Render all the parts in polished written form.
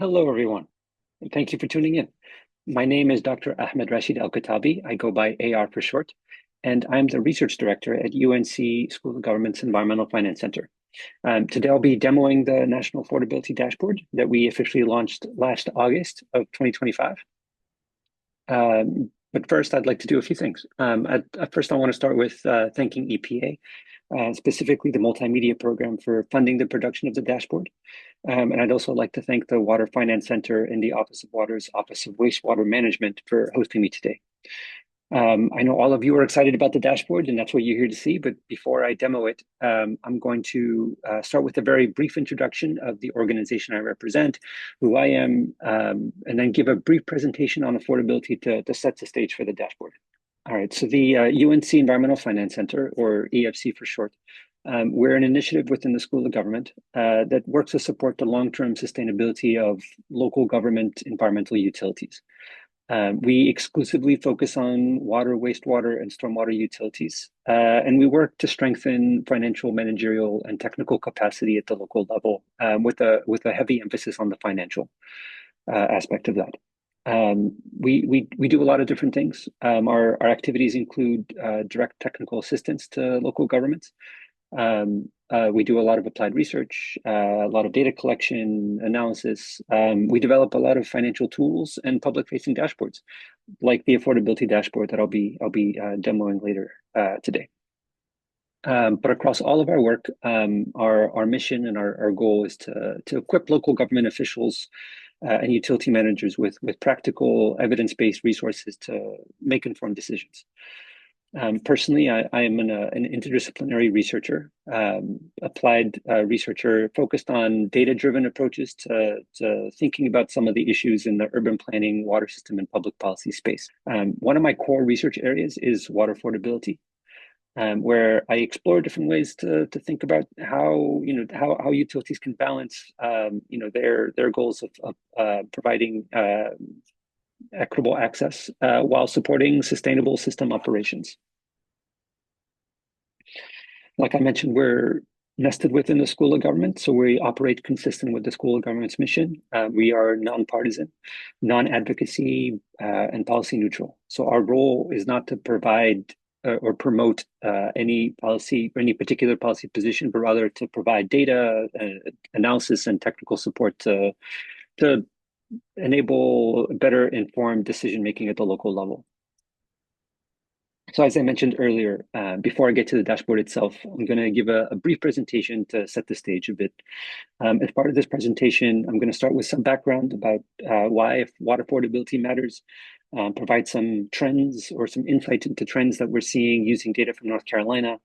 Hello, everyone, and thank you for tuning in. My name is Dr. Ahmed Rashid Al-Katabi. I go by AR for short, and I'm the research director at UNC School of Government's Environmental Finance Center. Today, I'll be demoing the National Affordability Dashboard that we officially launched last August of 2025. But first, I'd like to do a few things. At first, I want to start with thanking EPA, specifically the multimedia program, for funding the production of the dashboard. And I'd also like to thank the Water Finance Center and the Office of Water's Office of Wastewater Management for hosting me today. I know all of you are excited about the dashboard, and that's what you're here to see. But before I demo it, I'm going to start with a very brief introduction of the organization I represent, who I am, and then give a brief presentation on affordability to set the stage for the dashboard. All right, so the UNC Environmental Finance Center, or EFC for short, we're an initiative within the School of Government that works to support the long-term sustainability of local government environmental utilities. We exclusively focus on water, wastewater, and stormwater utilities, and we work to strengthen financial, managerial, and technical capacity at the local level, with a heavy emphasis on the financial aspect of that. We do a lot of different things. Our activities include direct technical assistance to local governments. We do a lot of applied research, a lot of data collection, analysis. We develop a lot of financial tools and public-facing dashboards, like the affordability dashboard that I'll be demoing later today. But across all of our work, our mission and our goal is to equip local government officials and utility managers with practical, evidence-based resources to make informed decisions. Personally, I am an interdisciplinary researcher, applied researcher focused on data-driven approaches to thinking about some of the issues in the urban planning, water system, and public policy space. One of my core research areas is water affordability, where I explore different ways to think about how utilities can balance their goals of providing equitable access while supporting sustainable system operations. Like I mentioned, we're nested within the School of Government, so we operate consistent with the School of Government's mission. We are nonpartisan, non-advocacy, and policy neutral. So our role is not to provide or promote any policy or any particular policy position, but rather to provide data, analysis, and technical support to enable better informed decision making at the local level. So as I mentioned earlier, before I get to the dashboard itself, I'm going to give a brief presentation to set the stage a bit. As part of this presentation, I'm going to start with some background about why water affordability matters, provide some trends or some insight into trends that we're seeing using data from North Carolina,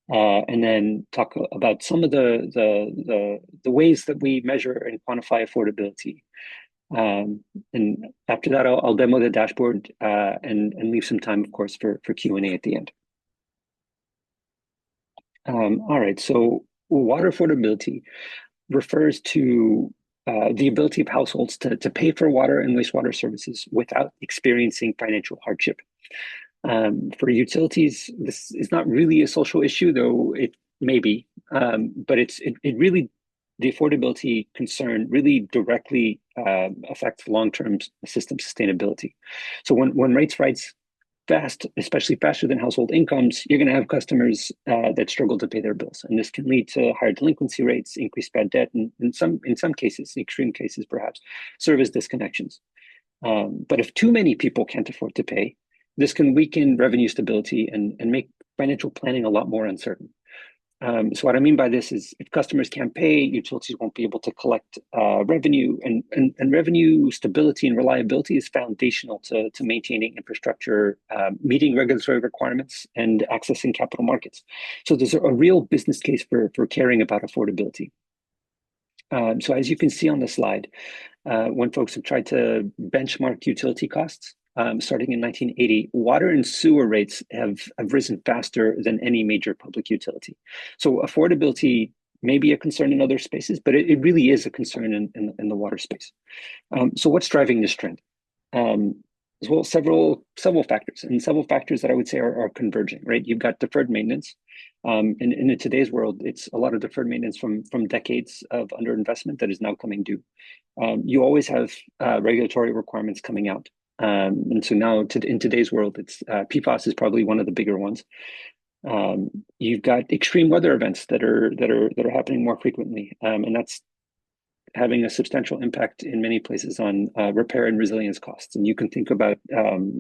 and then talk about some of the ways that we measure and quantify affordability. And after that, I'll demo the dashboard and leave some time, of course, for Q&A at the end. All right, so water affordability refers to the ability of households to pay for water and wastewater services without experiencing financial hardship. For utilities, this is not really a social issue, though it may be, but it really, the affordability concern really directly affects long-term system sustainability. So when rates rise fast, especially faster than household incomes, you're going to have customers that struggle to pay their bills, and this can lead to higher delinquency rates, increased bad debt, and in some cases, extreme cases perhaps, service disconnections. But if too many people can't afford to pay, this can weaken revenue stability and make financial planning a lot more uncertain. So what I mean by this is if customers can't pay, utilities won't be able to collect revenue, and revenue stability and reliability is foundational to maintaining infrastructure, meeting regulatory requirements, and accessing capital markets. So there's a real business case for caring about affordability. So as you can see on the slide, when folks have tried to benchmark utility costs, starting in 1980, water and sewer rates have risen faster than any major public utility. So affordability may be a concern in other spaces, but it really is a concern in the water space. So what's driving this trend? well, several factors, and several factors that I would say are converging, right? You've got deferred maintenance. In today's world, it's a lot of deferred maintenance from decades of underinvestment that is now coming due. You always have regulatory requirements coming out. And so now in today's world, it's PFAS is probably one of the bigger ones. You've got extreme weather events that are happening more frequently, and that's having a substantial impact in many places on repair and resilience costs. And you can think about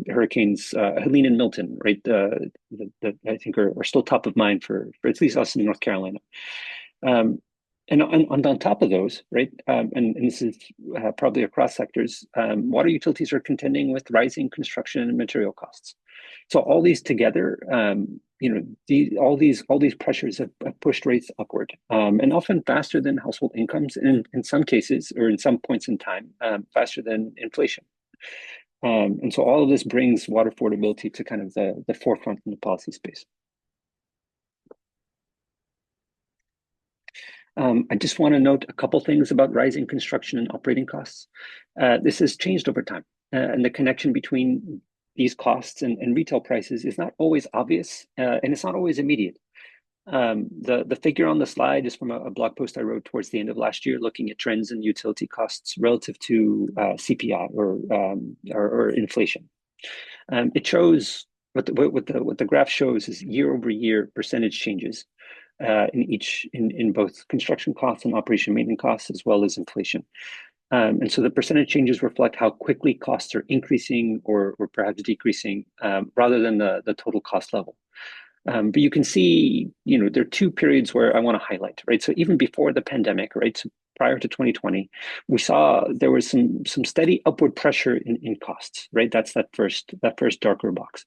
hurricanes Helene and Milton, right? That I think are still top of mind for at least us in North Carolina. And on top of those, right, and this is probably across sectors, water utilities are contending with rising construction and material costs. So all these together, all these pressures have pushed rates upward, and often faster than household incomes, and in some cases, or in some points in time, faster than inflation. And so all of this brings water affordability to kind of the forefront in the policy space. I just want to note a couple things about rising construction and operating costs. This has changed over time, and the connection between these costs and retail prices is not always obvious, and it's not always immediate. The figure on the slide is from a blog post I wrote towards the end of last year, looking at trends in utility costs relative to CPI or inflation. It shows what the graph shows is year over year percentage changes in both construction costs and operation maintenance costs, as well as inflation. And so the percentage changes reflect how quickly costs are increasing or perhaps decreasing, rather than the total cost level. But you can see, there are two periods where I want to highlight, right? So even before the pandemic, right? So prior to 2020, we saw there was some steady upward pressure in costs, right? That's that first darker box.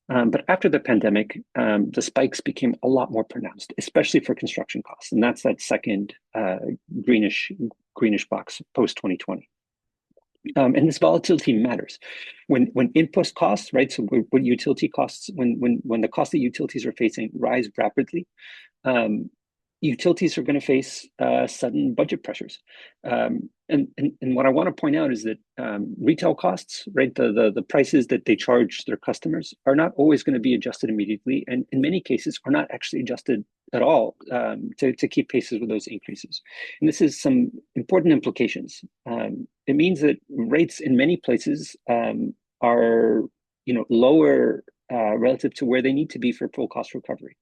But after the pandemic, the spikes became a lot more pronounced, especially for construction costs, and that's that second greenish box post 2020. And this volatility matters when input costs, right? So when utility costs, when the cost that utilities are facing rise rapidly, utilities are going to face sudden budget pressures. And what I want to point out is that retail costs, right, the prices that they charge their customers are not always going to be adjusted immediately, and in many cases are not actually adjusted at all to keep paces with those increases. And this is some important implications. It means that rates in many places are lower relative to where they need to be for full cost recovery.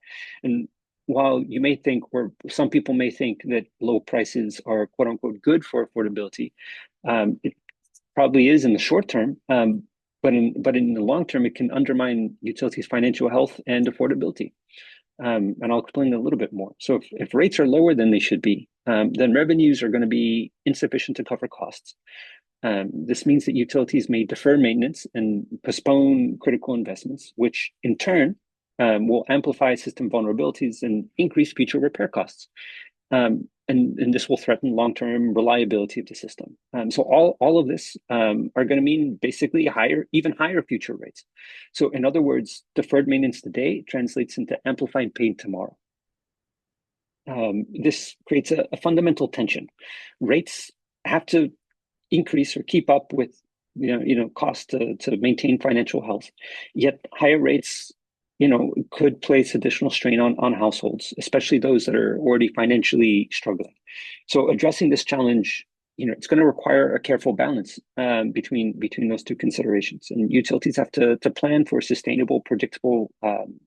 And while you may think, or some people may think, that low prices are quote unquote good for affordability, it probably is in the short term, but in the long term, it can undermine utilities' financial health and affordability. And I'll explain a little bit more. So if rates are lower than they should be, then revenues are going to be insufficient to cover costs. This means that utilities may defer maintenance and postpone critical investments, which in turn will amplify system vulnerabilities and increase future repair costs. And this will threaten long-term reliability of the system. So all of this are going to mean basically even higher future rates. So in other words, deferred maintenance today translates into amplified pain tomorrow. This creates a fundamental tension. Rates have to increase or keep up with costs to maintain financial health. Yet higher rates could place additional strain on households, especially those that are already financially struggling. So addressing this challenge, it's going to require a careful balance between those two considerations. And utilities have to plan for sustainable, predictable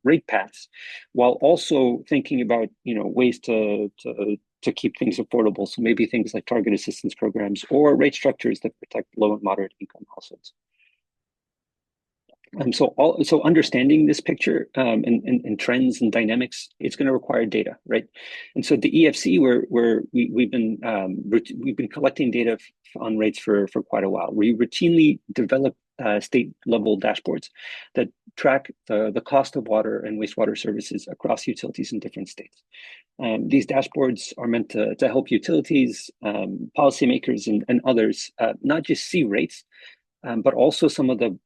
rate paths, while also thinking about ways to keep things affordable. So maybe things like target assistance programs or rate structures that protect low and moderate income households. So understanding this picture and trends and dynamics, it's going to require data, right? And so the EFC, where we've been collecting data on rates for quite a while. We routinely develop state level dashboards that track the cost of water and wastewater services across utilities in different states. These dashboards are meant to help utilities, policymakers, and others not just see rates, but also some of the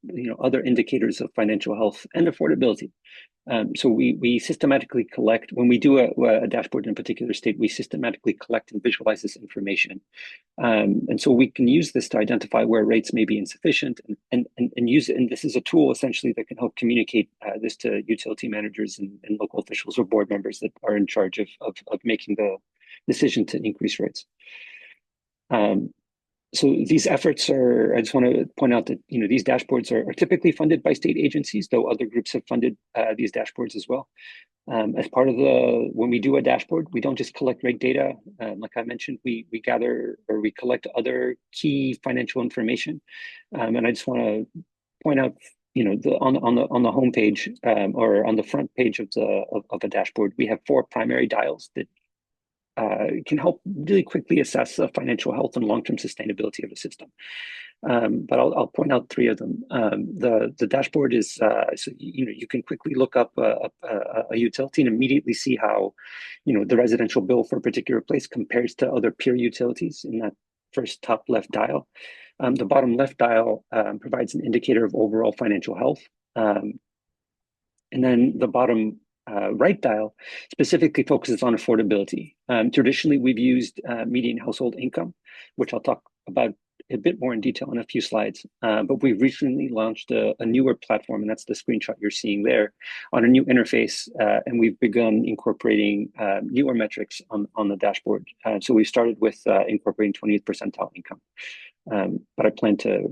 other indicators of financial health and affordability. So we systematically collect, when we do a dashboard in a particular state, we systematically collect and visualize this information. And so we can use this to identify where rates may be insufficient and use it. And this is a tool essentially that can help communicate this to utility managers and local officials or board members that are in charge of making the decision to increase rates. So these efforts are, I just want to point out that, these dashboards are typically funded by state agencies, though other groups have funded these dashboards as well. As part of when we do a dashboard, we don't just collect rate data. Like I mentioned, we gather or we collect other key financial information. And I just want to point out, on the homepage or on the front page of a dashboard, we have 4 primary dials that can help really quickly assess the financial health and long-term sustainability of the system. But I'll point out 3 of them. The dashboard is so you can quickly look up a utility and immediately see how the residential bill for a particular place compares to other peer utilities in that first top left dial. The bottom left dial provides an indicator of overall financial health, and then the bottom right dial specifically focuses on affordability. Traditionally, we've used median household income, which I'll talk about a bit more in detail in a few slides. But we've recently launched a newer platform, and that's the screenshot you're seeing there, on a new interface. And we've begun incorporating newer metrics on the dashboard. So we started with incorporating 20th percentile income. But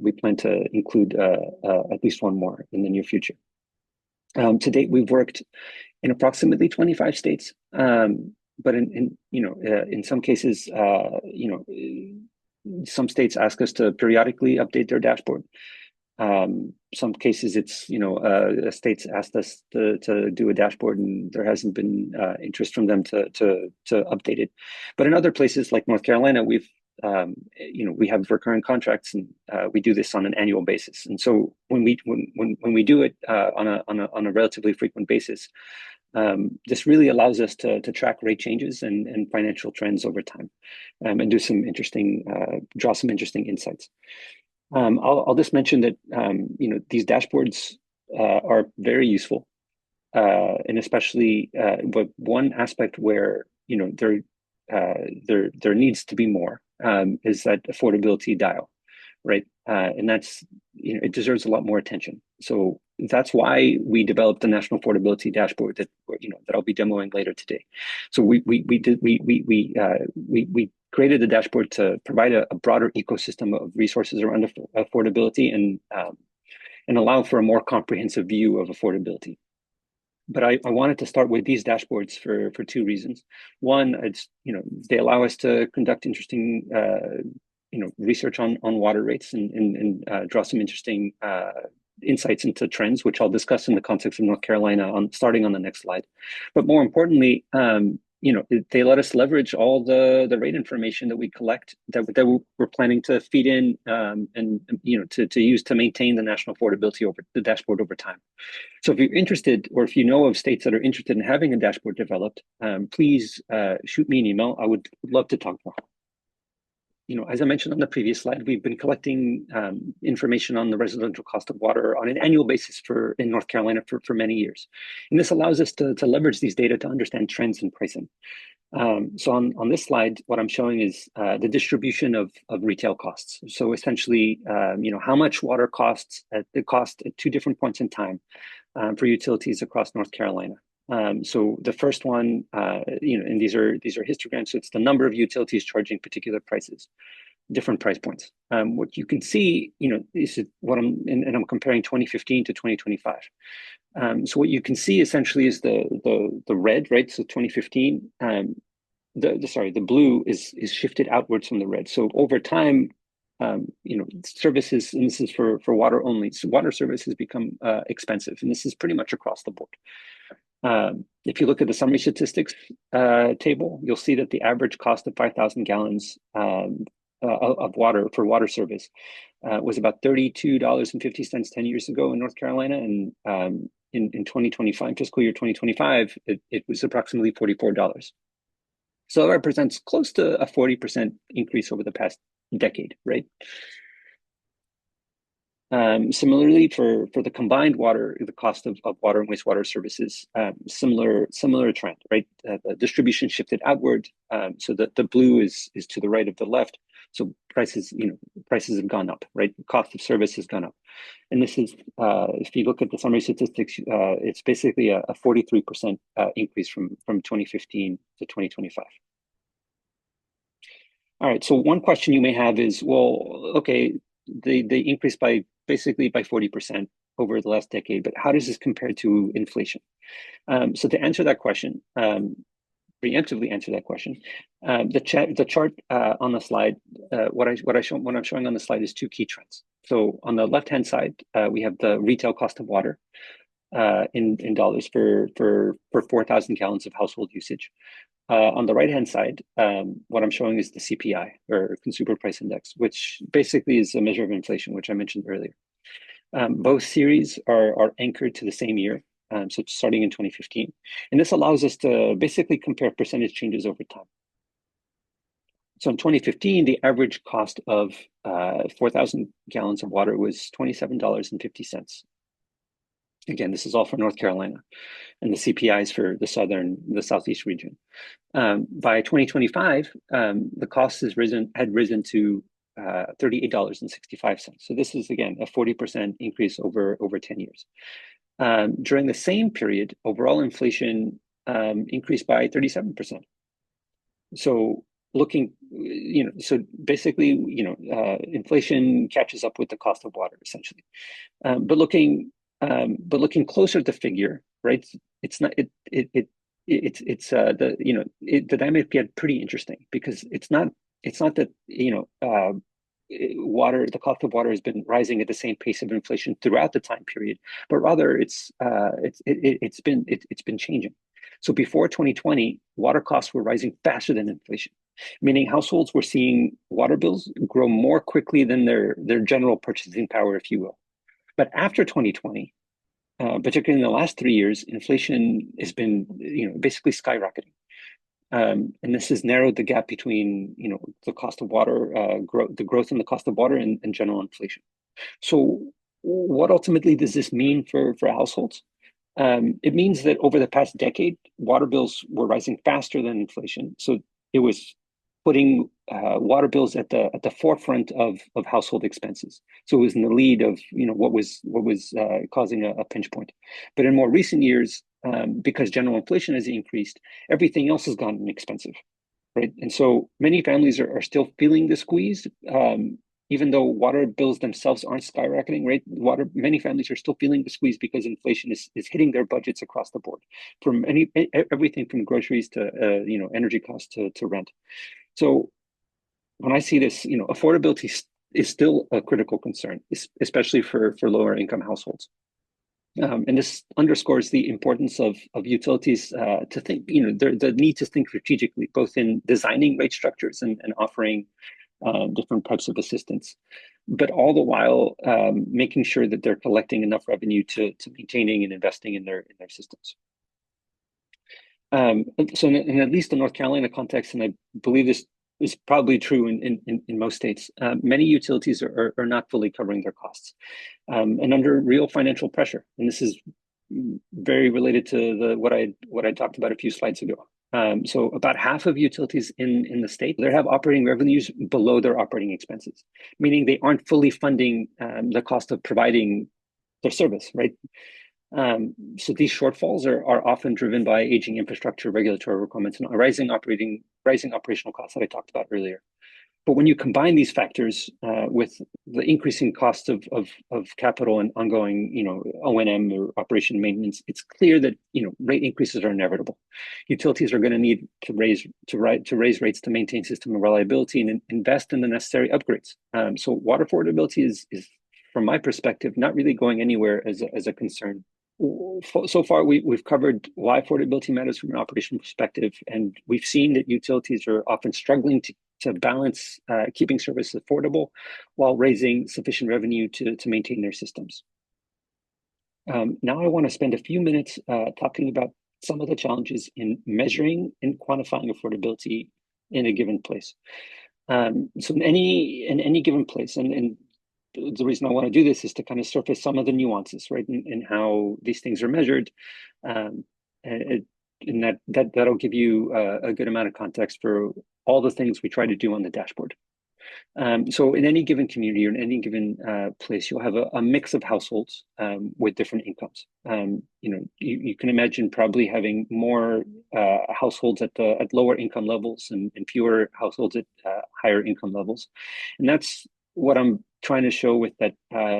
we plan to include at least one more in the near future. To date, we've worked in approximately 25 states, but in some cases, some states ask us to periodically update their dashboard. Some cases, it's states asked us to do a dashboard, and there hasn't been interest from them to update it. But in other places like North Carolina, we have recurring contracts, and we do this on an annual basis. And so when we do it on a relatively frequent basis, this really allows us to track rate changes and financial trends over time, and do draw some interesting insights. I'll just mention that these dashboards are very useful, and especially but one aspect where there needs to be more is that affordability dial, right? And that's it deserves a lot more attention. So that's why we developed the National Affordability Dashboard that I'll be demoing later today. So we created the dashboard to provide a broader ecosystem of resources around affordability and allow for a more comprehensive view of affordability. But I wanted to start with these dashboards for 2 reasons. One, they allow us to conduct interesting research on water rates and draw some interesting insights into trends, which I'll discuss in the context of North Carolina starting on the next slide. But more importantly, they let us leverage all the rate information that we collect that we're planning to feed in and to use to maintain the national affordability over the dashboard over time. So if you're interested, or if you know of states that are interested in having a dashboard developed, please shoot me an email. I would love to talk more. As I mentioned on the previous slide, we've been collecting information on the residential cost of water on an annual basis in North Carolina for many years. And this allows us to leverage these data to understand trends in pricing. So on this slide, what I'm showing is the distribution of retail costs. So essentially, how much water costs at 2 different points in time for utilities across North Carolina. So the first one, and these are histograms. So it's the number of utilities charging particular prices, different price points. What you can see, this is and I'm comparing 2015 to 2025. So what you can see essentially is the red, right? So 2015, the blue is shifted outwards from the red. So over time, services, and this is for water only. So water services become expensive, and this is pretty much across the board. If you look at the summary statistics table, you'll see that the average cost of 5,000 gallons of water for water service was about $32.50 10 years ago in North Carolina, and in 2025, fiscal year 2025, it was approximately $44. So it represents close to a 40% increase over the past decade, right? Similarly, for the combined water, the cost of water and wastewater services, similar trend, right? The distribution shifted outward, so that the blue is to the right of the left. So prices have gone up, right? Cost of service has gone up, and this is if you look at the summary statistics, it's basically a 43% increase from 2015 to 2025. All right. So one question you may have is, well, okay, they increased by basically by 40% over the last decade, but how does this compare to inflation? So to answer that question, preemptively answer that question, the chart on the slide, what I'm showing on the slide is two key trends. So on the left hand side, we have the retail cost of water in dollars for 4,000 gallons of household usage. On the right-hand side, what I'm showing is the CPI, or Consumer Price Index, which basically is a measure of inflation, which I mentioned earlier. Both series are anchored to the same year, so starting in 2015. And this allows us to basically compare percentage changes over time. So in 2015, the average cost of 4,000 gallons of water was $27.50. Again, this is all for North Carolina, and the CPIs for the Southeast region. By 2025, the cost had risen to $38.65. So this is, again, a 40% increase over 10 years. During the same period, overall inflation increased by 37%. So so basically, inflation catches up with the cost of water, essentially. But looking closer at the figure, right? It's not the dynamic get pretty interesting, because it's not that the cost of water has been rising at the same pace of inflation throughout the time period, but rather it's been changing. So before 2020, water costs were rising faster than inflation, meaning households were seeing water bills grow more quickly than their general purchasing power, if you will. But after 2020, particularly in the last 3 years, inflation has been, basically skyrocketing, and this has narrowed the gap between, the cost of water, the growth in the cost of water, and general inflation. So, what ultimately does this mean for households? It means that over the past decade, water bills were rising faster than inflation. So it was putting water bills at the forefront of household expenses. So it was in the lead of what was causing a pinch point. But in more recent years, because general inflation has increased, everything else has gotten expensive, right? And so many families are still feeling the squeeze, even though water bills themselves aren't skyrocketing, right? Many families are still feeling the squeeze because inflation is hitting their budgets across the board, from everything from groceries to energy costs to rent. So when I see this, affordability is still a critical concern, especially for lower income households. And this underscores the importance of utilities to think, the need to think strategically, both in designing rate structures and offering different types of assistance, but all the while making sure that they're collecting enough revenue to maintaining and investing in their systems. So in at least the North Carolina context, and I believe this is probably true in most states, many utilities are not fully covering their costs, and under real financial pressure. And this is very related to what I talked about a few slides ago. So about half of utilities in the state, they have operating revenues below their operating expenses, meaning they aren't fully funding the cost of providing their service, right? So these shortfalls are often driven by aging infrastructure, regulatory requirements, and rising operational costs that I talked about earlier. But when you combine these factors with the increasing cost of capital and ongoing, O&M, or operation maintenance, it's clear that rate increases are inevitable. Utilities are going to need to raise rates to maintain system reliability and invest in the necessary upgrades. So water affordability is, from my perspective, not really going anywhere as a concern. So far, we've covered why affordability matters from an operational perspective, and we've seen that utilities are often struggling to balance keeping service affordable while raising sufficient revenue to maintain their systems. Now I want to spend a few minutes talking about some of the challenges in measuring and quantifying affordability in a given place. So in any given place, and the reason I want to do this is to kind of surface some of the nuances, right, in how these things are measured, and that'll give you a good amount of context for all the things we try to do on the dashboard. So in any given community or in any given place, you'll have a mix of households with different incomes. You can imagine probably having more households at lower income levels and fewer households at higher income levels, and that's what I'm trying to show with that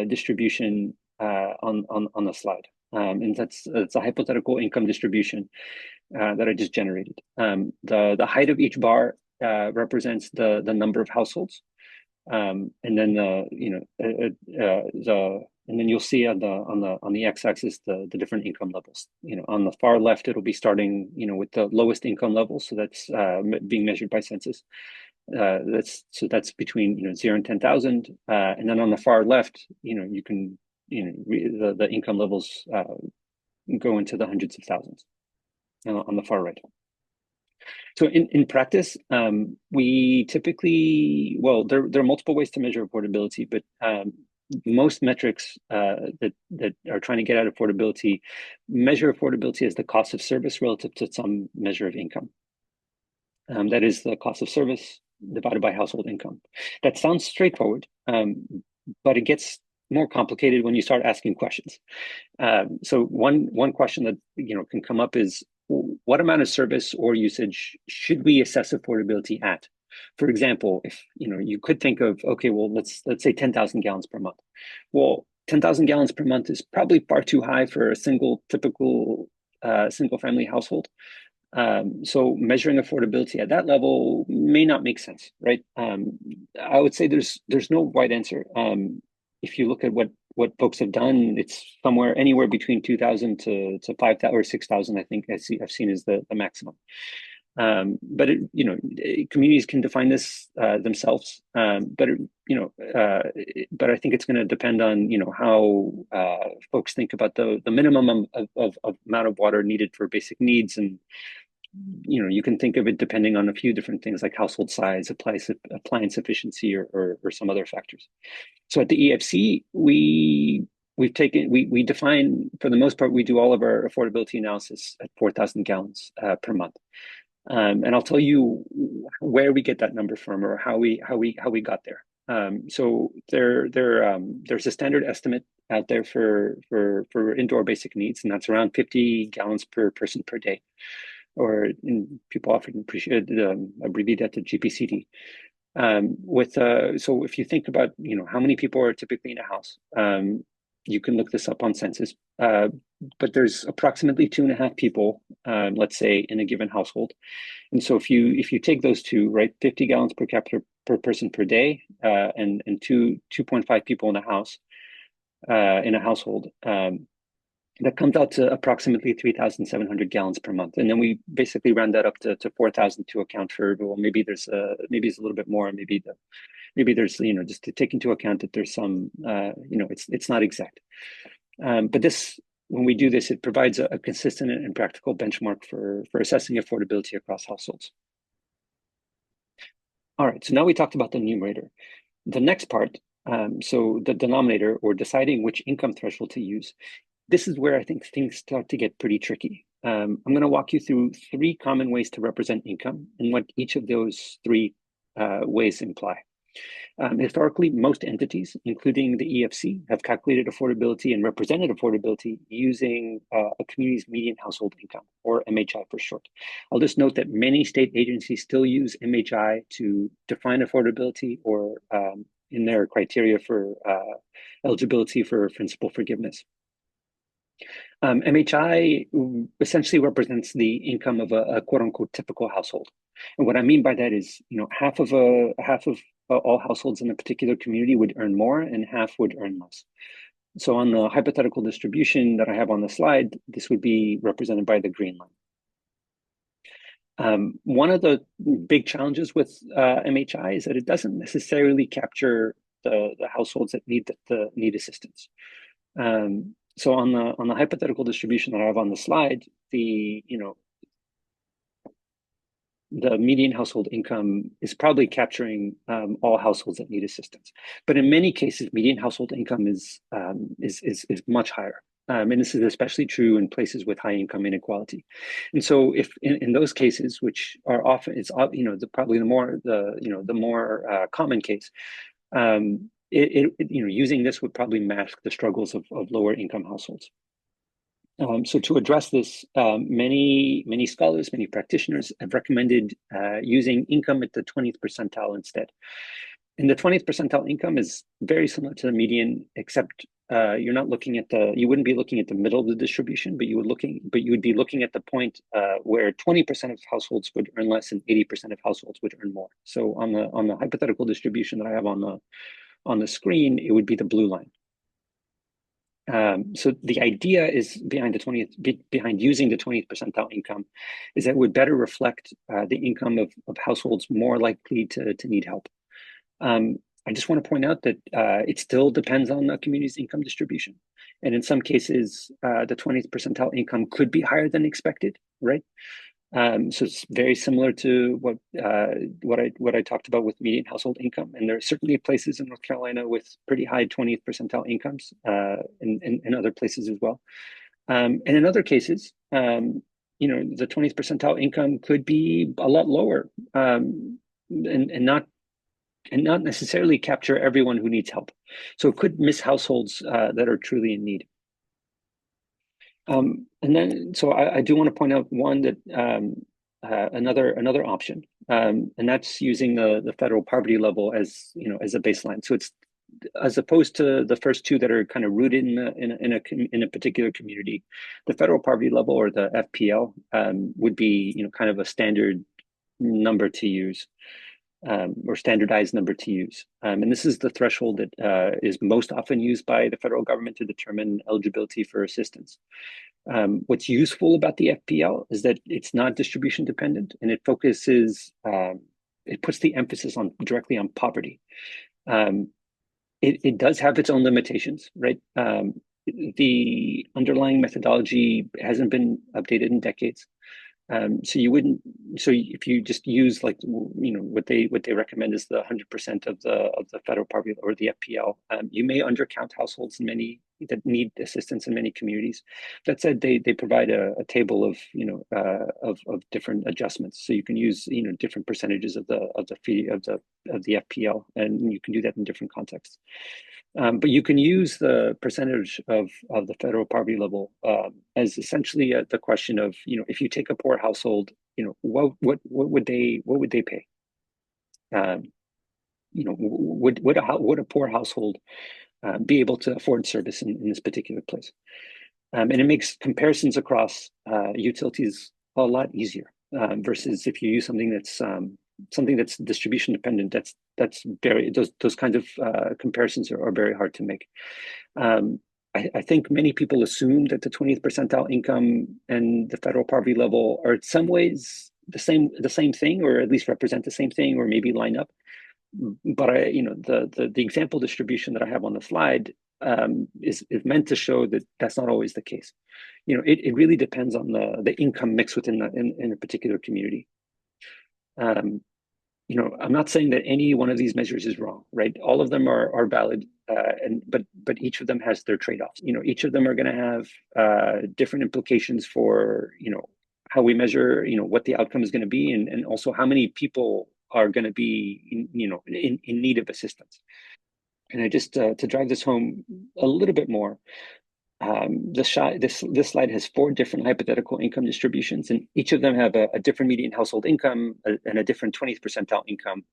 distribution on the slide. And that's a hypothetical income distribution that I just generated. The height of each bar represents the number of households. And then and then you'll see on the x-axis the different income levels. On the far left, it'll be starting with the lowest income level, so that's being measured by census. That's between 0 and 10,000, and then on the far left, you can the income levels go into the hundreds of thousands on the far right. So in practice, we typically, well, there are multiple ways to measure affordability, but most metrics that are trying to get at affordability measure affordability as the cost of service relative to some measure of income. That is the cost of service divided by household income. That sounds straightforward, but it gets more complicated when you start asking questions. So one question that can come up is, what amount of service or usage should we assess affordability at? For example, if you could think of, okay, well, let's say 10,000 gallons per month. Well, 10,000 gallons per month is probably far too high for a typical single family household. So measuring affordability at that level may not make sense, right? I would say there's no right answer. If you look at what folks have done, it's anywhere between 2,000 to 5,000 or 6,000. I think I've seen is the maximum. But communities can define this themselves. But I think it's going to depend on how folks think about the minimum of amount of water needed for basic needs, and you can think of it depending on a few different things like household size, appliance efficiency, or some other factors. So at the EFC, we define, for the most part, we do all of our affordability analysis at 4,000 gallons per month. And I'll tell you where we get that number from, or how we got there. So there's a standard estimate out there for indoor basic needs, and that's around 50 gallons per person per day, or people often abbreviate that to GPCD. So if you think about how many people are typically in a house, you can look this up on census, but there's approximately 2.5 people, let's say, in a given household. And so if you take those two, right, 50 gallons per capita per person per day, and 2.5 people in a house, in a household, that comes out to approximately 3,700 gallons per month. And then we basically round that up to 4,000 to account for, well, maybe it's a little bit more, maybe there's, just to take into account that there's some, it's not exact. But when we do this, it provides a consistent and practical benchmark for assessing affordability across households. All right, so now we talked about the numerator. The next part, so the denominator, or deciding which income threshold to use, this is where I think things start to get pretty tricky. I'm going to walk you through 3 common ways to represent income and what each of those 3 ways imply. Historically, most entities, including the EFC, have calculated affordability and represented affordability using a community's median household income, or MHI for short. I'll just note that many state agencies still use MHI to define affordability, or in their criteria for eligibility for principal forgiveness. MHI essentially represents the income of a quote-unquote typical household, and what I mean by that is, half of all households in a particular community would earn more, and half would earn less. So on the hypothetical distribution that I have on the slide, this would be represented by the green line. One of the big challenges with MHI is that it doesn't necessarily capture the households that need assistance. So on the hypothetical distribution that I have on the slide, the median household income is probably capturing all households that need assistance. But in many cases, median household income is much higher. And this is especially true in places with high income inequality. And so if in those cases, which are often, it's, probably the more common case, using this would probably mask the struggles of lower income households. So to address this, many scholars, many practitioners have recommended using income at the 20th percentile instead. And the 20th percentile income is very similar to the median, except you wouldn't be looking at the middle of the distribution, but you would be looking at the point where 20% of households would earn less and 80% of households would earn more. So on the hypothetical distribution that I have on the screen, it would be the blue line. So the idea is behind using the 20th percentile income is that it would better reflect the income of households more likely to need help. I just want to point out that it still depends on the community's income distribution. And in some cases, the 20th percentile income could be higher than expected, right? So it's very similar to what I talked about with median household income. And there are certainly places in North Carolina with pretty high 20th percentile incomes, and other places as well. And in other cases, the 20th percentile income could be a lot lower, and not necessarily capture everyone who needs help. So it could miss households that are truly in need. So I do want to point out one that another option, and that's using the federal poverty level as a baseline. So it's, as opposed to the first two that are kind of rooted in a particular community, the federal poverty level, or the FPL, would be kind of a standard number to use. Or standardized number to use. And this is the threshold that is most often used by the federal government to determine eligibility for assistance. What's useful about the FPL is that it's not distribution dependent, and it puts the emphasis directly on poverty. It does have its own limitations, right? The underlying methodology hasn't been updated in decades. So if you just use what they recommend is the 100% of the federal poverty or the FPL, you may undercount households that need assistance in many communities. That said, they provide a table of different adjustments, so you can use different percentages of the FPL, and you can do that in different contexts. But you can use the percentage of the federal poverty level as essentially the question of, if you take a poor household, what would they pay? Would a poor household be able to afford service in this particular place? And it makes comparisons across utilities a lot easier versus if you use something that's distribution dependent. That's very, those kinds of comparisons are very hard to make. I think many people assume that the 20th percentile income and the federal poverty level are in some ways the same thing, or at least represent the same thing, or maybe line up. But the example distribution that I have on the slide is meant to show that that's not always the case. It really depends on the income mix within in a particular community. I'm not saying that any one of these measures is wrong, right? All of them are valid, but each of them has their trade-offs. Each of them are going to have different implications for how we measure what the outcome is going to be, and also how many people are going to be in need of assistance. And I just to drive this home a little bit more, this slide has 4 different hypothetical income distributions, and each of them have a different median household income and a different 20th percentile income.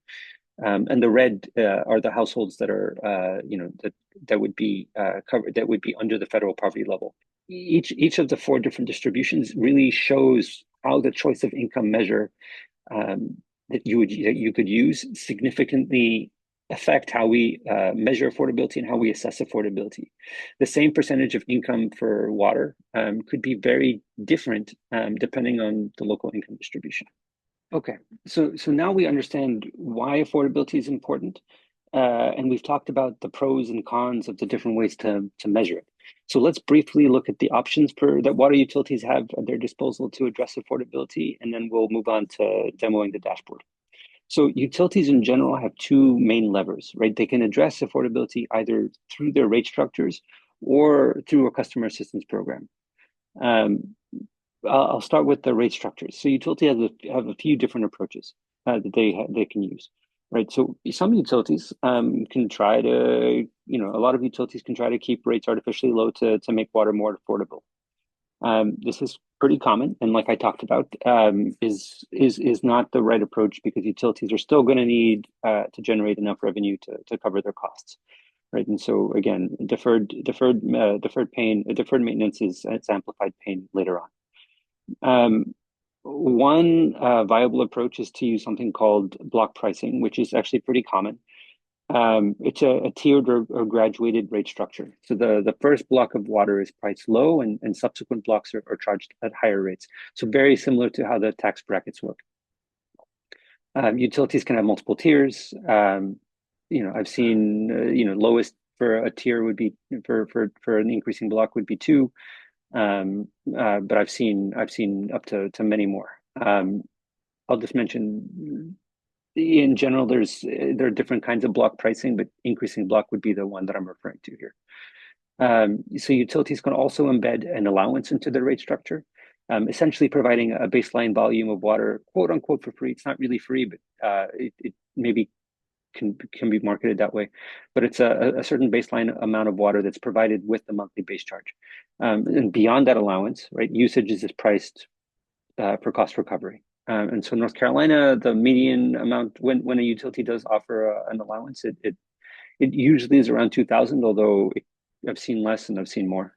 And the red are the households that are that would be covered, that would be under the federal poverty level. Each of the 4 different distributions really shows how the choice of income measure that you could use significantly affect how we measure affordability and how we assess affordability. The same percentage of income for water could be very different depending on the local income distribution. Okay, so now we understand why affordability is important, and we've talked about the pros and cons of the different ways to measure it. So let's briefly look at the options that water utilities have at their disposal to address affordability, and then we'll move on to demoing the dashboard. So utilities in general have two main levers, right? They can address affordability either through their rate structures or through a customer assistance program. Um, I'll start with the rate structures. So utilities have a few different approaches that they can use, right? So some utilities can try to, a lot of utilities can try to keep rates artificially low to make water more affordable. This is pretty common, and like I talked about, is not the right approach because utilities are still going to need to generate enough revenue to cover their costs, right? And so again, deferred maintenance is it's amplified pain later on. One viable approach is to use something called block pricing, which is actually pretty common. It's a tiered or graduated rate structure. So the first block of water is priced low, and subsequent blocks are charged at higher rates. So very similar to how the tax brackets work. Utilities can have multiple tiers. I've seen lowest for a tier would be for an increasing block would be 2. But I've seen up to many more. I'll just mention in general, there are different kinds of block pricing, but increasing block would be the one that I'm referring to here. So utilities can also embed an allowance into their rate structure, essentially providing a baseline volume of water, quote unquote, for free. It's not really free, but it maybe can be marketed that way, but it's a certain baseline amount of water that's provided with the monthly base charge. And beyond that allowance, right, usage is priced for cost recovery. And so North Carolina, the median amount when a utility does offer an allowance, it usually is around 2,000, although I've seen less and I've seen more.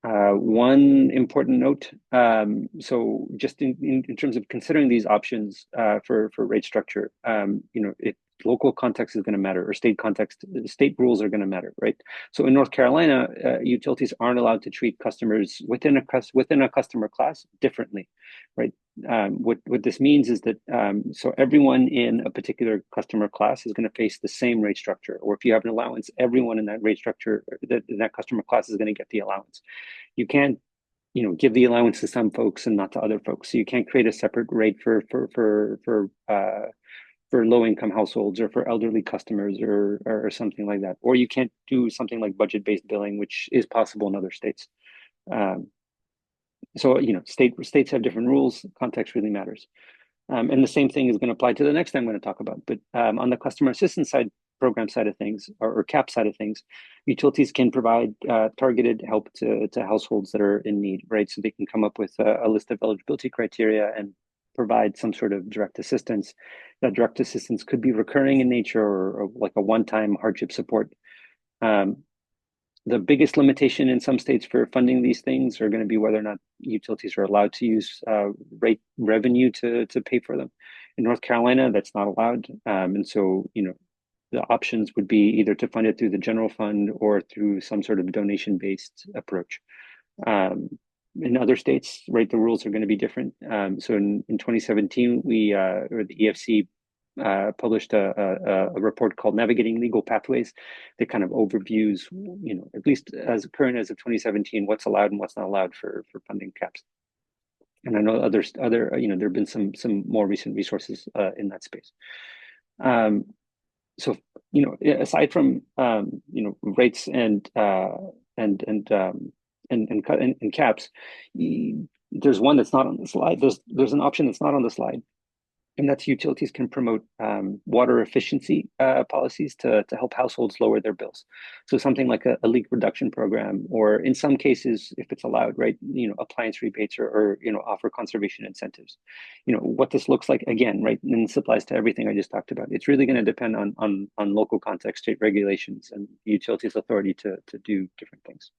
One important note, so just in terms of considering these options for rate structure, local context is going to matter, or state rules are going to matter, right? So in North Carolina, utilities aren't allowed to treat customers within a customer class differently, right? What this means is that so everyone in a particular customer class is going to face the same rate structure, or if you have an allowance, everyone in that rate structure, that customer class is going to get the allowance. You can't give the allowance to some folks and not to other folks. So you can't create a separate rate for low income households or for elderly customers or something like that. Or you can't do something like budget based billing, which is possible in other states. So states have different rules. Context really matters. And the same thing is going to apply to the next thing I'm going to talk about. But on the customer assistance program side of things, or CAP side of things, utilities can provide targeted help to households that are in need, right? So they can come up with a list of eligibility criteria and provide some sort of direct assistance. That direct assistance could be recurring in nature or like a one-time hardship support. The biggest limitation in some states for funding these things are going to be whether or not utilities are allowed to use rate revenue to pay for them. In North Carolina, that's not allowed. And so, the options would be either to fund it through the general fund or through some sort of donation-based approach. In other states, right, the rules are going to be different. So in 2017, or the EFC published a report called Navigating Legal Pathways that kind of overviews, at least as current as of 2017, what's allowed and what's not allowed for funding caps. And I know there have been some more recent resources in that space. So, aside from rates and caps, there's one that's not on the slide. There's an option that's not on the slide, and that's utilities can promote water efficiency policies to help households lower their bills. So something like a leak reduction program, or in some cases, if it's allowed, right, appliance rebates or offer conservation incentives. What this looks like, again, right, and this applies to everything I just talked about. It's really going to depend on local context, state regulations, and the utilities authority to do different things.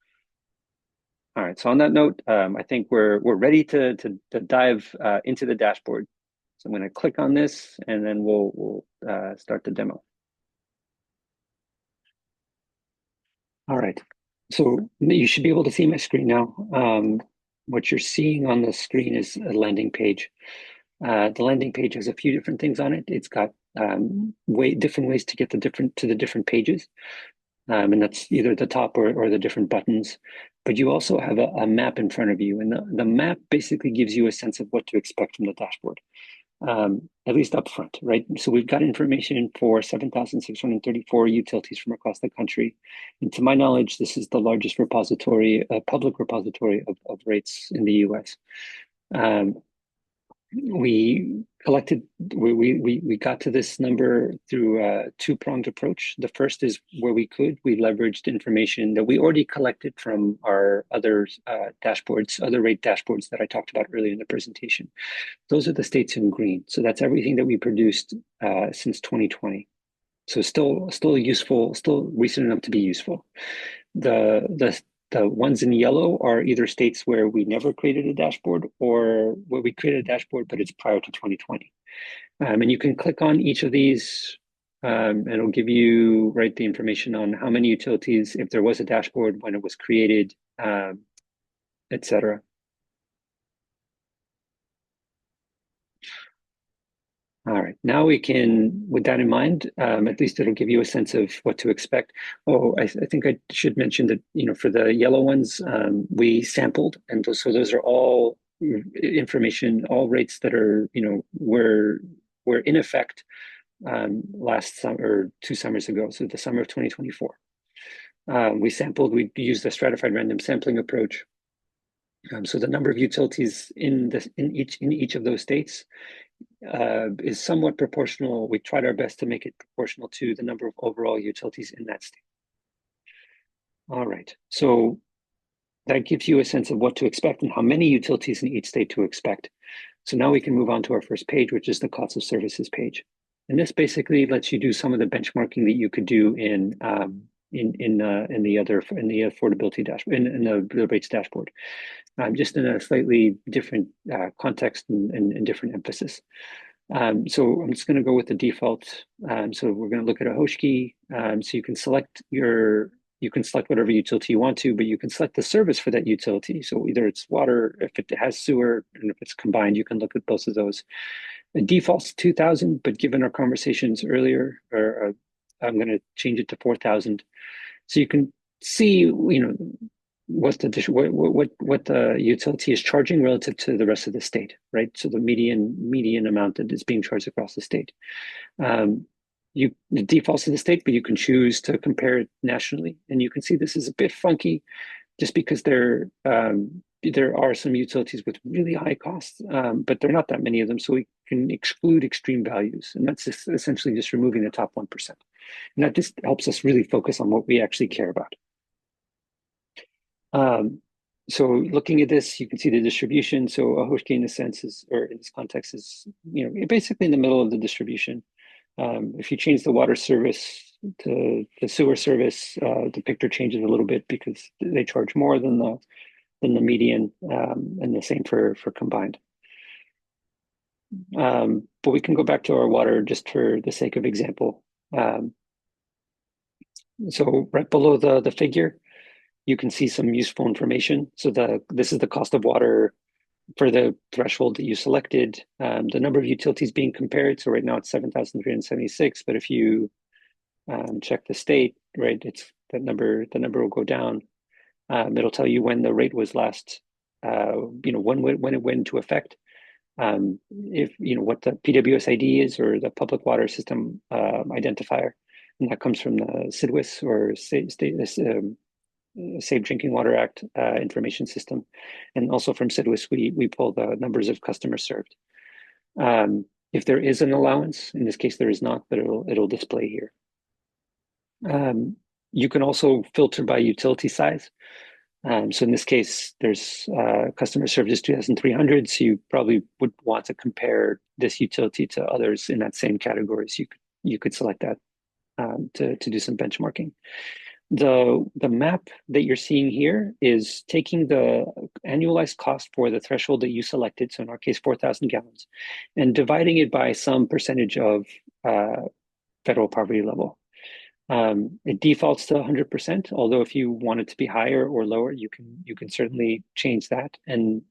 All right. So on that note, I think we're ready to dive into the dashboard. So I'm going to click on this, and then we'll start the demo. All right. So you should be able to see my screen now. What you're seeing on the screen is a landing page. The landing page has a few different things on it. It's got different ways to get to the different pages. and that's either the top or the different buttons. But you also have a map in front of you, and the map basically gives you a sense of what to expect from the dashboard, at least up front, right? So we've got information for 7,634 utilities from across the country. And to my knowledge, this is the largest repository, public repository of rates in the US. We collected, we got to this number through a two-pronged approach. The first is where we could, we leveraged information that we already collected from our other dashboards, other rate dashboards that I talked about earlier in the presentation. Those are the states in green. So that's everything that we produced since 2020. So still useful, still recent enough to be useful. The ones in yellow are either states where we never created a dashboard or where we created a dashboard, but it's prior to 2020. And you can click on each of these and it'll give you the information on how many utilities, if there was a dashboard, when it was created, et cetera. All right, now we can, with that in mind, at least it'll give you a sense of what to expect. Oh, I think I should mention that, for the yellow ones, we sampled, and so those are all information, all rates that are, were in effect last summer, or 2 summers ago, so the summer of 2024. We sampled, we used the stratified random sampling approach. So the number of utilities in each of those states is somewhat proportional. We tried our best to make it proportional to the number of overall utilities in that state. All right, so that gives you a sense of what to expect and how many utilities in each state to expect. So now we can move on to our first page, which is the cost of services page. And this basically lets you do some of the benchmarking that you could do in the affordability dashboard, in the rates dashboard, just in a slightly different context and different emphasis. So I'm just going to go with the default. So we're going to look at a host key. So you can select whatever utility you want to, but you can select the service for that utility. So either it's water, if it has sewer, and if it's combined, you can look at both of those. The default's 2,000, but given our conversations earlier, I'm going to change it to 4,000. So you can see, what the utility is charging relative to the rest of the state, right? So the median amount that is being charged across the state. The defaults to the state, but you can choose to compare it nationally, and you can see this is a bit funky, just because there are some utilities with really high costs, but there are not that many of them, so we can exclude extreme values, and that's essentially just removing the top 1%. And that just helps us really focus on what we actually care about. So looking at this, you can see the distribution. So a host key in this sense or in this context is, basically in the middle of the distribution. If you change the water service to the sewer service, the picture changes a little bit because they charge more than the median, and the same for combined. But we can go back to our water just for the sake of example. So right below the figure, you can see some useful information. So this is the cost of water for the threshold that you selected, the number of utilities being compared. So right now it's 7,376, but if you check the state, right, it's the number will go down. It'll tell you when the rate was last, when it went into effect. If what the PWS ID is, or the Public Water System identifier, and that comes from the SIDWIS, or Safe Drinking Water Act information system, and also from SIDWIS we pull the numbers of customers served. If there is an allowance, in this case there is not, but it'll display here. You can also filter by utility size. So in this case, there's customer served is 2,300, so you probably would want to compare this utility to others in that same category. So you could select that to do some benchmarking. The map that you're seeing here is taking the annualized cost for the threshold that you selected, so in our case 4,000 gallons, and dividing it by some percentage of federal poverty level. It defaults to 100%, although if you want it to be higher or lower, you can certainly change that, and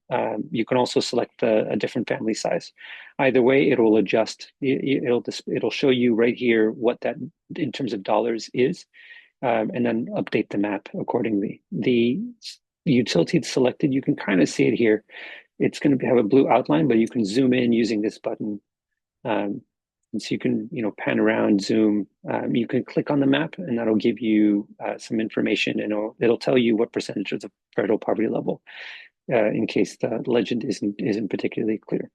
you can also select a different family size. Either way, it will adjust. It'll show you right here what that in terms of dollars is, and then update the map accordingly. The utility selected, you can kind of see it here. It's going to have a blue outline, but you can zoom in using this button. And so you can, pan around, zoom. You can click on the map, and that'll give you some information, and it'll tell you what percentage of the federal poverty level, in case the legend isn't particularly clear.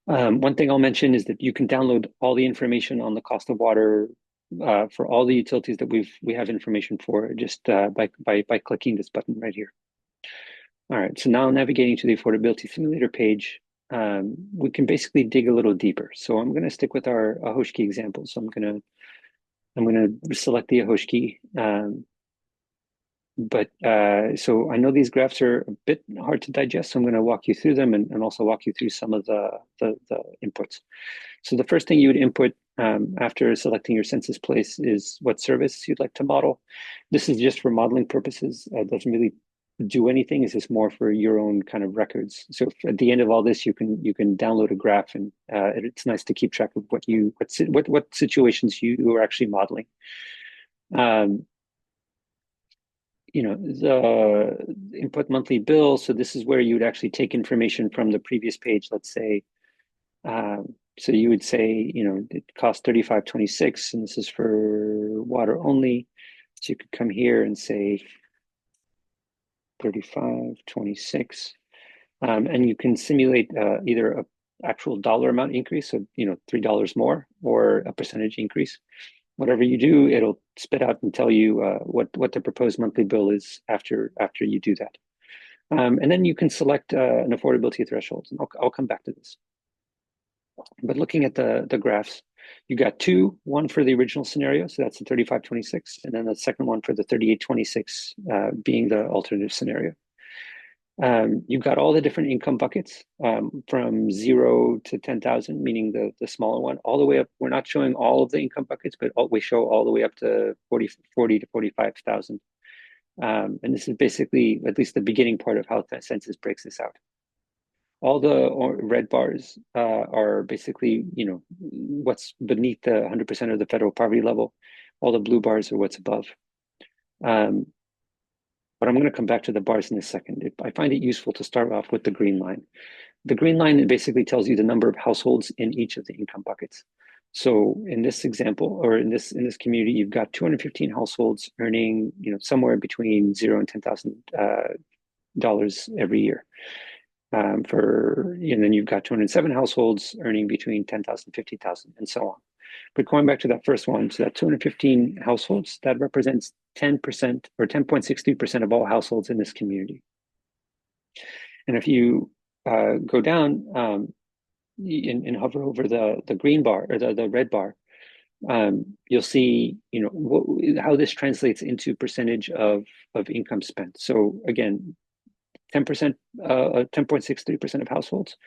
One thing I'll mention is that you can download all the information on the cost of water for all the utilities that we have information for just by clicking this button right here. All right, so now navigating to the affordability simulator page, we can basically dig a little deeper. So I'm going to stick with our Ahoshki example. So I'm going to select the Ahoshki. So I know these graphs are a bit hard to digest, so I'm going to walk you through them and also walk you through some of the inputs. So the first thing you would input after selecting your census place is what service you'd like to model. This is just for modeling purposes. It doesn't really do anything. It's just more for your own kind of records. So at the end of all this, you can download a graph, and it's nice to keep track of what situations you are actually modeling. The input monthly bill. So this is where you would actually take information from the previous page. Let's say, so you would say, it costs $35.26, and this is for water only. So you could come here and say $35.26, and you can simulate either a actual dollar amount increase, so $3 more, or a percentage increase. Whatever you do, it'll spit out and tell you what the proposed monthly bill is after you do that. And then you can select an affordability threshold. And I'll come back to this. But looking at the graphs, you got two, one for the original scenario, so that's the 35.26, and then the second one for the 38.26 being the alternative scenario. You've got all the different income buckets from 0 to 10,000, meaning the smaller one, all the way up. We're not showing all of the income buckets, but we show all the way up to 40 to 45,000. And this is basically at least the beginning part of how the census breaks this out. All the red bars are basically, what's beneath the 100% of the federal poverty level. All the blue bars are what's above. But I'm going to come back to the bars in a second. I find it useful to start off with the green line. The green line basically tells you the number of households in each of the income buckets. So in this example, or in this community, you've got 215 households earning, somewhere between $0 and $10,000 every year. And then you've got 207 households earning between 10,000 and 50,000, and so on. But going back to that first one, so that 215 households, that represents 10% or 10.63% of all households in this community. And if you go down and hover over the green bar or the red bar, you'll see, how this translates into percentage of income spent. So again, 10%, 10.63% of households.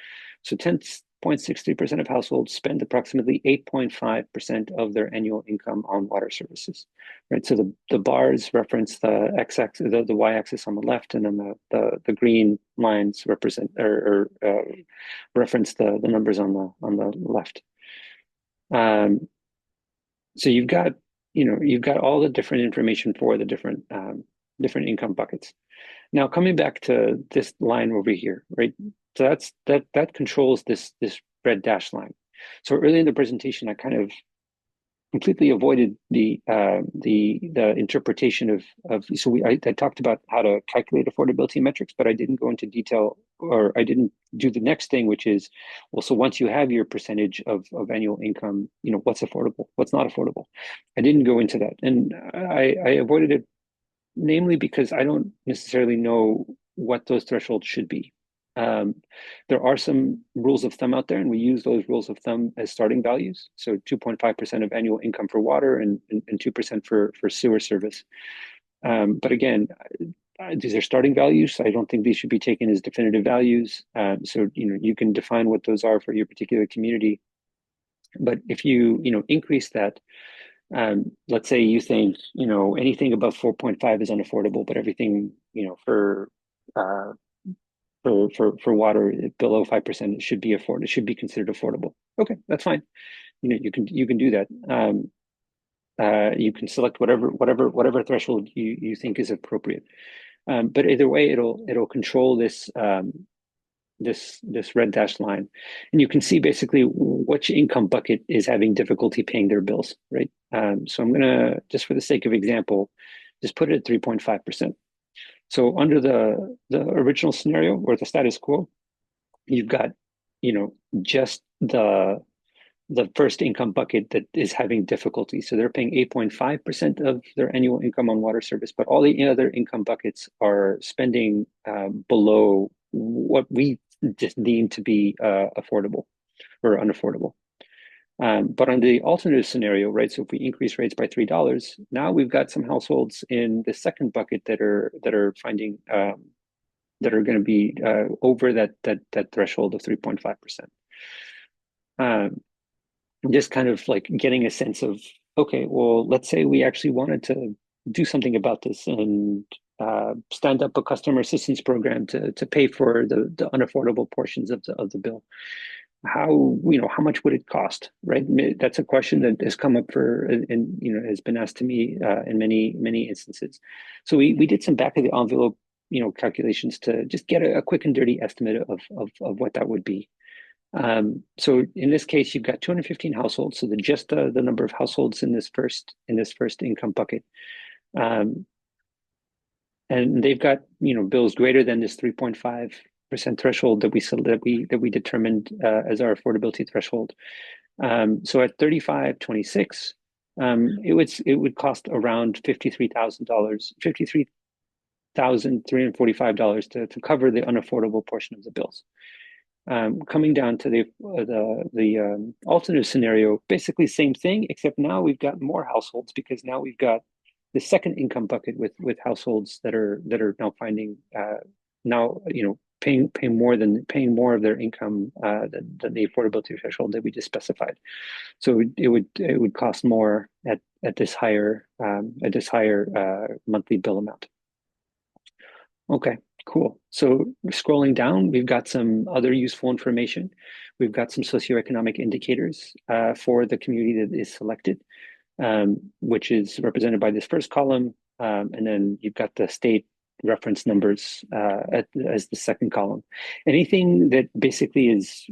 So 10.63% of households spend approximately 8.5% of their annual income on water services, right? So the bars reference the x-axis, the y-axis on the left, and then the green lines represent or reference the numbers on the left. So you've got all the different information for the different income buckets. Now, coming back to this line over here, right? So that controls this red dash line. So early in the presentation, I kind of completely avoided the interpretation of I talked about how to calculate affordability metrics, but I didn't go into detail, or I didn't do the next thing, which is, well, so once you have your percentage of annual income, what's affordable, what's not affordable. I didn't go into that, and I avoided it, namely because I don't necessarily know what those thresholds should be. There are some rules of thumb out there, and we use those rules of thumb as starting values. So 2.5% of annual income for water and 2% for sewer service. But again, these are starting values. So I don't think these should be taken as definitive values. So you can define what those are for your particular community. But if you increase that, let's say you think anything above 4.5 is unaffordable, but everything for water below 5% should be considered affordable. Okay, that's fine. you can do that. You can select whatever threshold you think is appropriate. But either way, it'll control this red dashed line, and you can see basically which income bucket is having difficulty paying their bills, right? So I'm gonna, just for the sake of example, just put it at 3.5%. So under the original scenario or the status quo, you've got, just the first income bucket that is having difficulty. So they're paying 8.5% of their annual income on water service, but all the other income buckets are spending below what we just deem to be affordable or unaffordable. But on the alternative scenario, right? So if we increase rates by $3, now we've got some households in the second bucket that are finding that are going to be over that threshold of 3.5%. Just kind of like getting a sense of, okay, well, let's say we actually wanted to do something about this and stand up a customer assistance program to pay for the unaffordable portions of the bill. How much would it cost, right? That's a question that has come up and has been asked to me in many instances. So we did some back of the envelope calculations to just get a quick and dirty estimate of what that would be. So in this case, you've got 215 households. So just the number of households in this first income bucket, and they've got bills greater than this 3.5% threshold that we determined as our affordability threshold. So at 35.26, it would cost around $53,345 to cover the unaffordable portion of the bills. Coming down to the alternative scenario, basically same thing, except now we've got more households because now we've got the second income bucket with households that are now finding paying more of their income than the affordability threshold that we just specified. So it would cost more at this higher monthly bill amount. Okay. Cool. So scrolling down, we've got some other useful information. We've got some socioeconomic indicators for the community that is selected, which is represented by this first column. And then you've got the state reference numbers as the second column. Anything that basically is,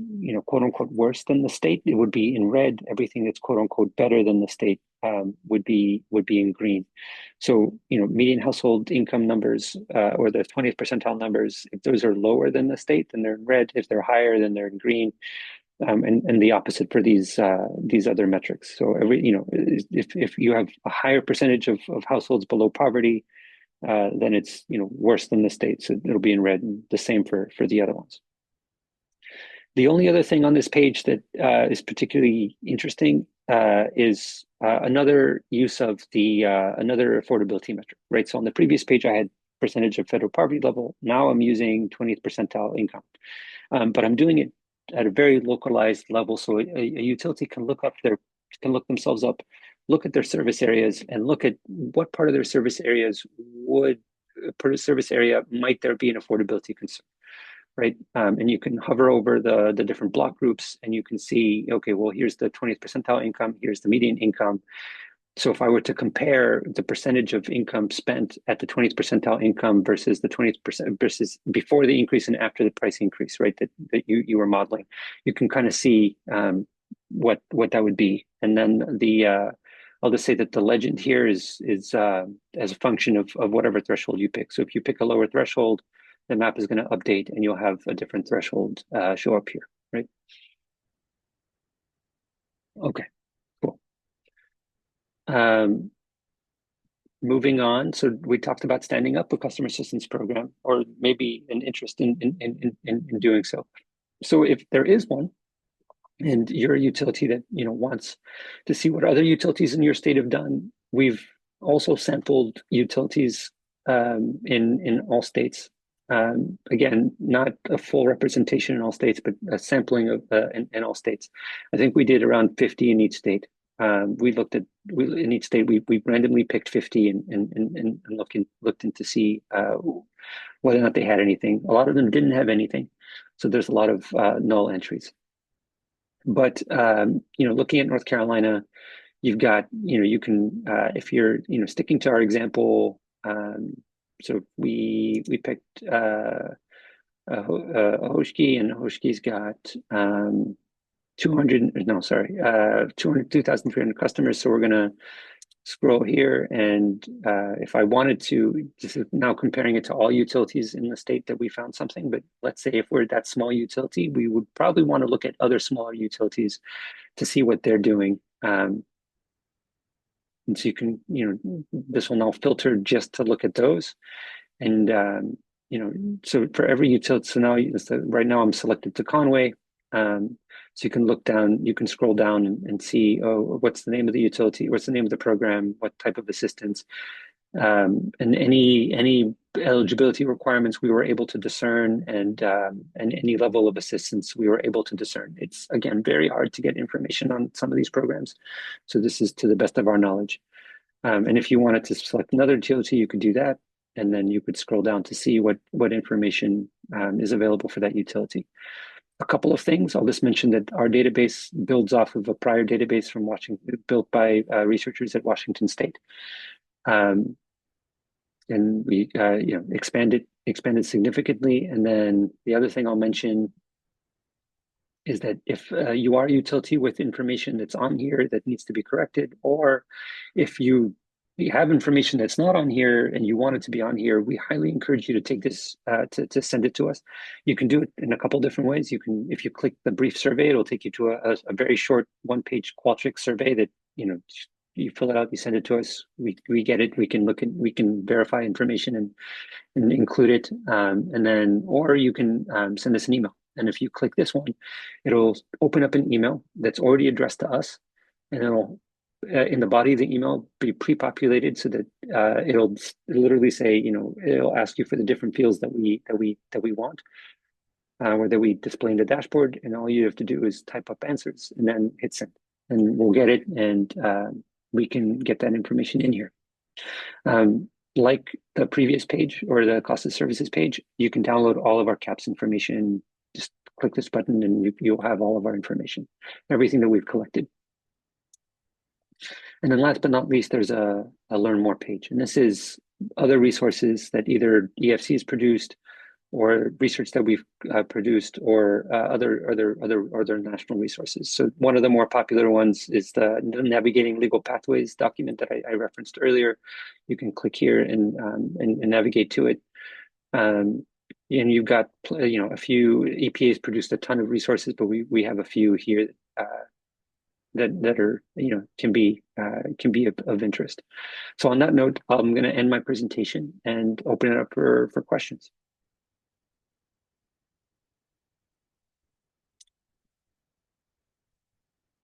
quote unquote, worse than the state, it would be in red. Everything that's quote unquote better than the state would be in green. So, median household income numbers or the 20th percentile numbers, if those are lower than the state, then they're in red. If they're higher, then they're in green. And the opposite for these other metrics. So if you have a higher percentage of households below poverty, then it's worse than the state. So it'll be in red, and the same for the other ones. The only other thing on this page that is particularly interesting is another use of another affordability metric, right? So on the previous page, I had percentage of federal poverty level. Now I'm using 20th percentile income, but I'm doing it at a very localized level. So a utility can look themselves up, look at their service areas, and look at what part of their service areas might there be an affordability concern. Right. And you can hover over the different block groups and you can see, okay, well, here's the 20th percentile income, here's the median income. So if I were to compare the percentage of income spent at the 20th percentile income versus the 20% versus before the increase and after the price increase, right, that you were modeling, you can kind of see what that would be. And then I'll just say that the legend here is as a function of whatever threshold you pick. So if you pick a lower threshold, the map is going to update and you'll have a different threshold show up here, right? Okay, cool. Moving on, so we talked about standing up a customer assistance program or maybe an interest in doing so. So if there is one, and you're a utility that wants to see what other utilities in your state have done, we've also sampled utilities in all states. Again, not a full representation in all states, but a sampling of in all states. I think we did around 50 in each state. We looked at in each state. We randomly picked 50 and looked in to see whether or not they had anything. A lot of them didn't have anything, so there's a lot of null entries. But looking at North Carolina, you've got, you can, if you're, sticking to our example, so we picked a Hoshki, and Hoshki's got 200, no, sorry, 202,300 customers. So we're going to scroll here. And if I wanted to, this is now comparing it to all utilities in the state that we found something. But let's say if we're that small utility, we would probably want to look at other smaller utilities to see what they're doing. And so you can, this will now filter just to look at those. And, so for every utility, so now right now I'm selected to Conway. So you can look down, you can scroll down and see, oh, what's the name of the utility? What's the name of the program? What type of assistance? And any eligibility requirements we were able to discern, and any level of assistance we were able to discern. It's, again, very hard to get information on some of these programs. So this is to the best of our knowledge. And if you wanted to select another utility, you could do that. And then you could scroll down to see what information is available for that utility. A couple of things. I'll just mention that our database builds off of a prior database from Washington, built by researchers at Washington State. And we expanded significantly. And then the other thing I'll mention is that if you are a utility with information that's on here that needs to be corrected, or if you have information that's not on here and you want it to be on here, we highly encourage you to take this to send it to us. You can do it in a couple different ways. You can, if you click the brief survey, it'll take you to a very short one-page Qualtrics survey that you fill it out, you send it to us. We get it. We can look at, we can verify information and include it, and then, or you can send us an email. And if you click this one, it'll open up an email that's already addressed to us, and it'll in the body of the email be pre-populated so that it'll literally say, it'll ask you for the different fields that we want, or that we display in the dashboard, and all you have to do is type up answers and then hit send, and we'll get it, and we can get that information in here. Like the previous page or the cost of services page, you can download all of our CAPS information. Just click this button and you'll have all of our information, everything that we've collected. And then last but not least, there's a learn more page. And this is other resources that either EFC has produced, or research that we've produced, or other national resources. So one of the more popular ones is the Navigating Legal Pathways document that I referenced earlier. You can click here and navigate to it. And you've got a few. EPA's produced a ton of resources, but we have a few here that are can be of interest. So on that note, I'm going to end my presentation and open it up for questions.